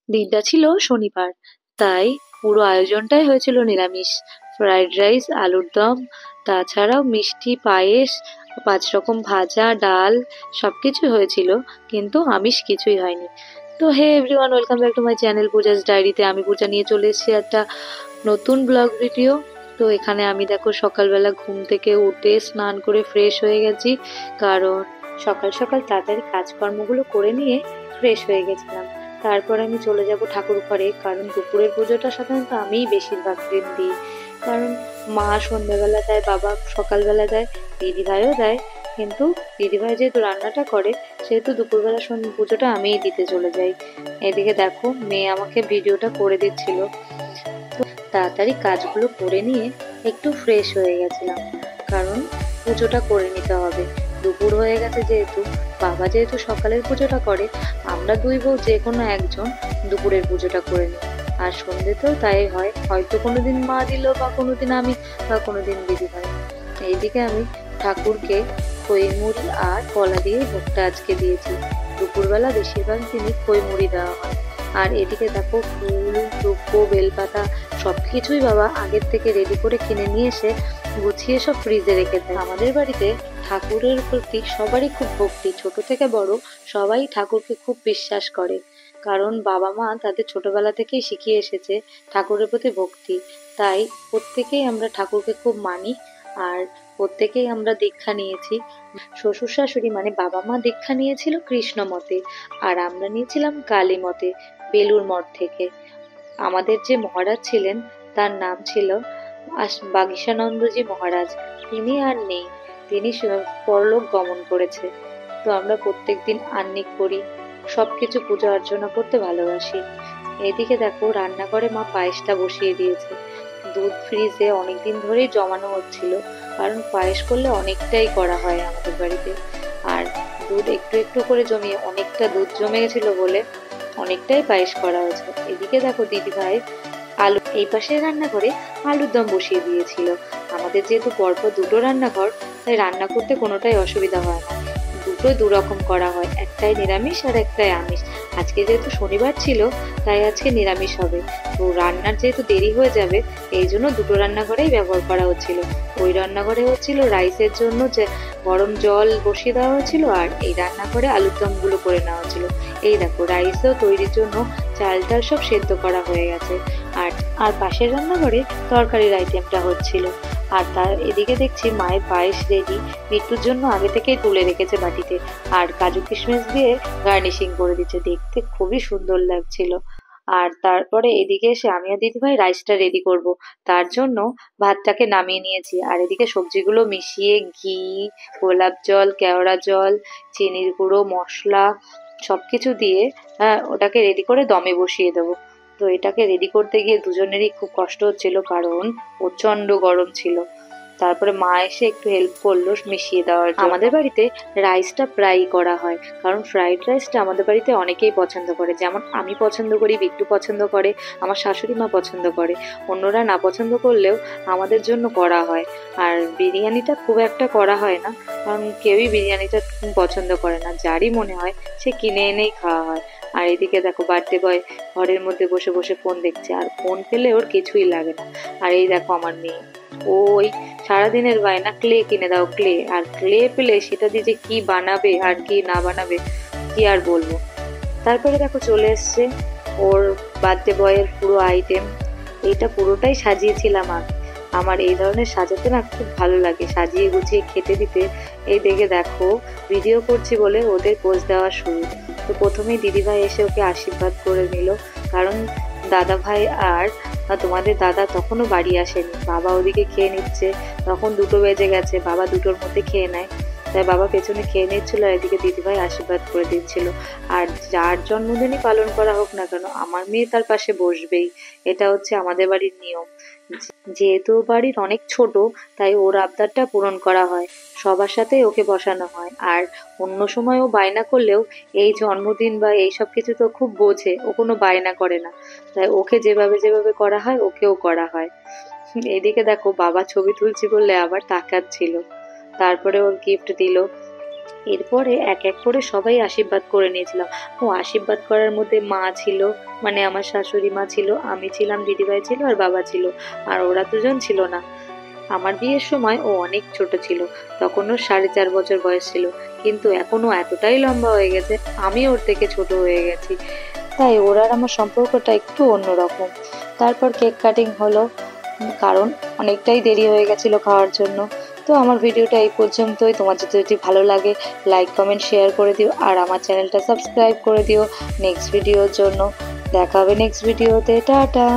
দিনটা ছিল শনিবার, তাই পুরো আয়োজনটাই হয়েছিল নিরামিষ। ফ্রাইড রাইস, আলুর দম, তাছাড়াও মিষ্টি, পায়েস, 5 রকম ভাজা, ডাল সবকিছু হয়েছিল, কিন্তু আমিষ কিছুই হয়নি। তো hey everyone, welcome back to my channel Puja's ডায়েরিতে। আমি পূজা নিয়ে চলে এসেছি একটা নতুন ব্লগ ভিডিও। তো এখানে আমি দেখো সকালবেলা ঘুম থেকে উঠে স্নান করে ফ্রেশ হয়ে গেছি, কারণ সকাল সকাল তাড়াতাড়ি কাজকর্মগুলো করে নিয়ে ফ্রেশ হয়ে গেছিলাম। তারপর আমি চলে যাব ঠাকুর ঘরে, কারণ দুপুরের পুজোটা সাধারণত আমিই বেশিরভাগ দিন দিই। কারণ মা সন্ধ্যাবেলা দেয়, বাবা সকালবেলা দেয়, দিদিভাইও দেয়। কিন্তু দিদিভাই যেহেতু রান্নাটা করে, সেহেতু দুপুরবেলা পুজোটা আমিই দিতে চলে যাই। এদিকে দেখো মেয়ে আমাকে ভিডিওটা করে দিচ্ছিল। তো তাড়াতাড়ি কাজগুলো করে নিয়ে একটু ফ্রেশ হয়ে গেছিলাম, কারণ পুজোটা করে নিতে হবে। দুপুর হয়ে গেছে যেহেতু, বাবা যেহেতু সকালের পুজোটা করে, আমরা দুই বউ যে কোনো একজন দুপুরের পুজোটা করে নিই। আর সন্ধ্যেতেও তাই হয়, হয়তো কোনোদিন মা দিল, বা কোনোদিন আমি, বা কোনোদিন দিদি ভাই। এইদিকে আমি ঠাকুরকে খই মুড়ি আর কলা দিয়ে ভোগটা আজকে দিয়েছি। দুপুরবেলা বেশিরভাগ দিনই খই মুড়ি দেওয়া হয়। আর এদিকে দেখো ফুল, দুব্বো, বেলপাতা সবকিছুই বাবা আগের থেকে রেডি করে কিনে নিয়ে এসে গুছিয়ে সব ফ্রিজে রেখে দেয়। আমাদের বাড়িতে ঠাকুরের প্রতি সবারই খুব ভক্তি, ছোট থেকে বড় সবাই ঠাকুরকে খুব বিশ্বাস করে। কারণ বাবা মা তাদের ছোটবেলা থেকেই শিখিয়ে এসেছে ঠাকুরের প্রতি ভক্তি। তাই প্রত্যেকেই আমরা ঠাকুরকে খুব মানি। আর প্রত্যেকেই আমরা দীক্ষা নিয়েছি। শ্বশুর শাশুড়ি মানে বাবা মা দীক্ষা নিয়েছিল কৃষ্ণ মতে, আর আমরা নিয়েছিলাম কালী মতে, বেলুর মঠ থেকে। আমাদের যে মহারাজ ছিলেন তার নাম ছিল বাগীশানন্দজি মহারাজ। তিনি আর নেই, তিনি পরলোক গমন করেছে। তো আমরা প্রত্যেকদিন আহ্নিক করি, সবকিছু পূজা অর্চনা করতে ভালোবাসি। এদিকে দেখো রান্নাঘরে মা পায়েসটা বসিয়ে দিয়েছে। দুধ ফ্রিজে অনেকদিন ধরেই জমানো হচ্ছিল, কারণ পায়েস করলে অনেকটাই করা হয় আমাদের বাড়িতে। আর দুধ একটু একটু করে জমিয়ে অনেকটা দুধ জমে গেছিল বলে অনেকটাই পায়েস করা হয়েছে। এদিকে দেখো দিদিভাই আলু এই পাশে রান্নাঘরে আলুর দম বসিয়ে দিয়েছিল। আমাদের যেহেতু পরপর দুটো রান্নাঘর, তাই রান্না করতে কোনোটাই অসুবিধা হয় না। দুটোই দুরকম করা হয়, একটাই নিরামিষ আর একটাই আমিষ। আজকে যেহেতু শনিবার ছিল, তাই আজকে নিরামিষ হবে। তো রান্নার যেহেতু দেরি হয়ে যাবে, এই জন্য দুটো রান্নাঘরেই ব্যবহার করা হচ্ছিল। ওই রান্নাঘরে হচ্ছিল রাইসের জন্য যে গরম জল বসিয়ে দেওয়া হয়েছিল, আর এই রান্নাঘরে আলুর দমগুলো করে নেওয়া হচ্ছিল। এই দেখো রাইসও তৈরির জন্য চালটা সব সেদ্ধ করা হয়ে গেছে। আর আর পাশের রান্নাঘরে তরকারির আইটেমটা হচ্ছিল। আর তার এদিকে দেখছি মায়ের পায়েস রেডি, মিট্টুর জন্য আগে থেকেই তুলে রেখেছে বাটিতে। আর কাজু কিশমিশ দিয়ে গার্নিশিং করে দিচ্ছে, দেখতে খুবই সুন্দর লাগছিল। আর তারপরে এদিকে এসে আমি আর দিদিভাই রাইসটা রেডি করব, তার জন্য ভাতটাকে নামিয়ে নিয়েছি। আর এদিকে সবজিগুলো মিশিয়ে ঘি, গোলাপ জল, কেওড়া জল, চিনির গুঁড়ো, মশলা সবকিছু দিয়ে ওটাকে রেডি করে দমে বসিয়ে দেবো। তো এটাকে রেডি করতে গিয়ে দুজনেরই খুব কষ্ট হচ্ছিল, কারণ প্রচন্ড গরম ছিল। তারপরে মা এসে একটু হেল্প করলো মিশিয়ে দেওয়ার জন্য। আমাদের বাড়িতে রাইসটা প্রায়ই করা হয়, কারণ ফ্রাইড রাইসটা আমাদের বাড়িতে অনেকেই পছন্দ করে। যেমন আমি পছন্দ করি, বিট্টু পছন্দ করে, আমার শাশুড়ি মা পছন্দ করে। অন্যরা না পছন্দ করলেও আমাদের জন্য করা হয়। আর বিরিয়ানিটা খুব একটা করা হয় না, কারণ কেউই বিরিয়ানিটা পছন্দ করে না। যারই মনে হয় সে কিনে এনেই খাওয়া হয়। আর এদিকে দেখো বার্থডে বয় ঘরের মধ্যে বসে বসে ফোন দেখছে, আর ফোন পেলে ওর কিছুই লাগে না। আর এই দেখো আমার মেয়ে, ওই সারাদিনের বায়না ক্লে কিনে দাও, ক্লে। আর ক্লে পেলে সেটা দিয়ে যে কি বানাবে আর কি না বানাবে কি আর বলবো। তারপরে দেখো চলে এসছে ওর বার্থডে বয়ের পুরো আইটেম। এইটা পুরোটাই সাজিয়েছিলাম আমি। আমার এই ধরনের সাজাতে না খুব ভালো লাগে, সাজিয়ে গুছিয়ে খেতে দিতে। এই দেখে দেখো ভিডিও করছি বলে ওদের পোজ দেওয়া শুরু। তো প্রথমেই দিদিভাই এসে ওকে আশীর্বাদ করে নিল, কারণ দাদা ভাই আর তোমাদের দাদা তখনও বাড়ি আসেনি। বাবা ওদিকে খেয়ে নিচ্ছে, তখন 2টো বেজে গেছে, বাবা 2টোর মধ্যে খেয়ে নেয়। তাই বাবা পেছনে খেয়ে নিচ্ছিল, আর এদিকে দিদিভাই আশীর্বাদ করে দিচ্ছিল। আর যার জন্মদিনই পালন করা হোক না কেন, আমার মেয়ে তার পাশে বসবেই। এটা হচ্ছে আমাদের বাড়ির নিয়ম। যেহেতু বাড়ির অনেক ছোট, তাই ওর আবদারটা পূরণ করা হয়, সবার সাথে ওকে বসানো হয়। আর অন্য সময় ও বায়না করলেও এই জন্মদিন বা এইসব কিছু তো খুব বোঝে, ও কোনো বায়না করে না। তাই ওকে যেভাবে যেভাবে করা হয় ওকেও করা হয়। এদিকে দেখো বাবা ছবি তুলছি বললে আবার তাকাচ্ছিল। তারপরে ওর গিফট দিল। এরপরে এক এক করে সবাই আশীর্বাদ করে নিয়েছিলাম। ও আশীর্বাদ করার মধ্যে মা ছিল, মানে আমার শাশুড়ি মা ছিল, আমি ছিলাম, দিদিভাই ছিল আর বাবা ছিল। আর ওরা দুজন ছিল না। আমার বিয়ের সময় ও অনেক ছোট ছিল, তখন ওর 4.5 বছর বয়স ছিল, কিন্তু এখন ও এতটাই লম্বা হয়ে গেছে, আমি ওর থেকে ছোট হয়ে গেছি। তাই ওর আর আমার সম্পর্কটা একটু অন্যরকম। তারপর কেক কাটিং হলো, কারণ অনেকটাই দেরি হয়ে গেছিল খাওয়ার জন্য। তো আমার ভিডিওটা এই পর্যন্তই। তোমার যদি ভালো লাগে লাইক কমেন্ট শেয়ার করে দিও, আর আমার চ্যানেলটা সাবস্ক্রাইব করে দিও নেক্সট ভিডিওর জন্য। দেখা হবে নেক্সট ভিডিওতে। টাটা।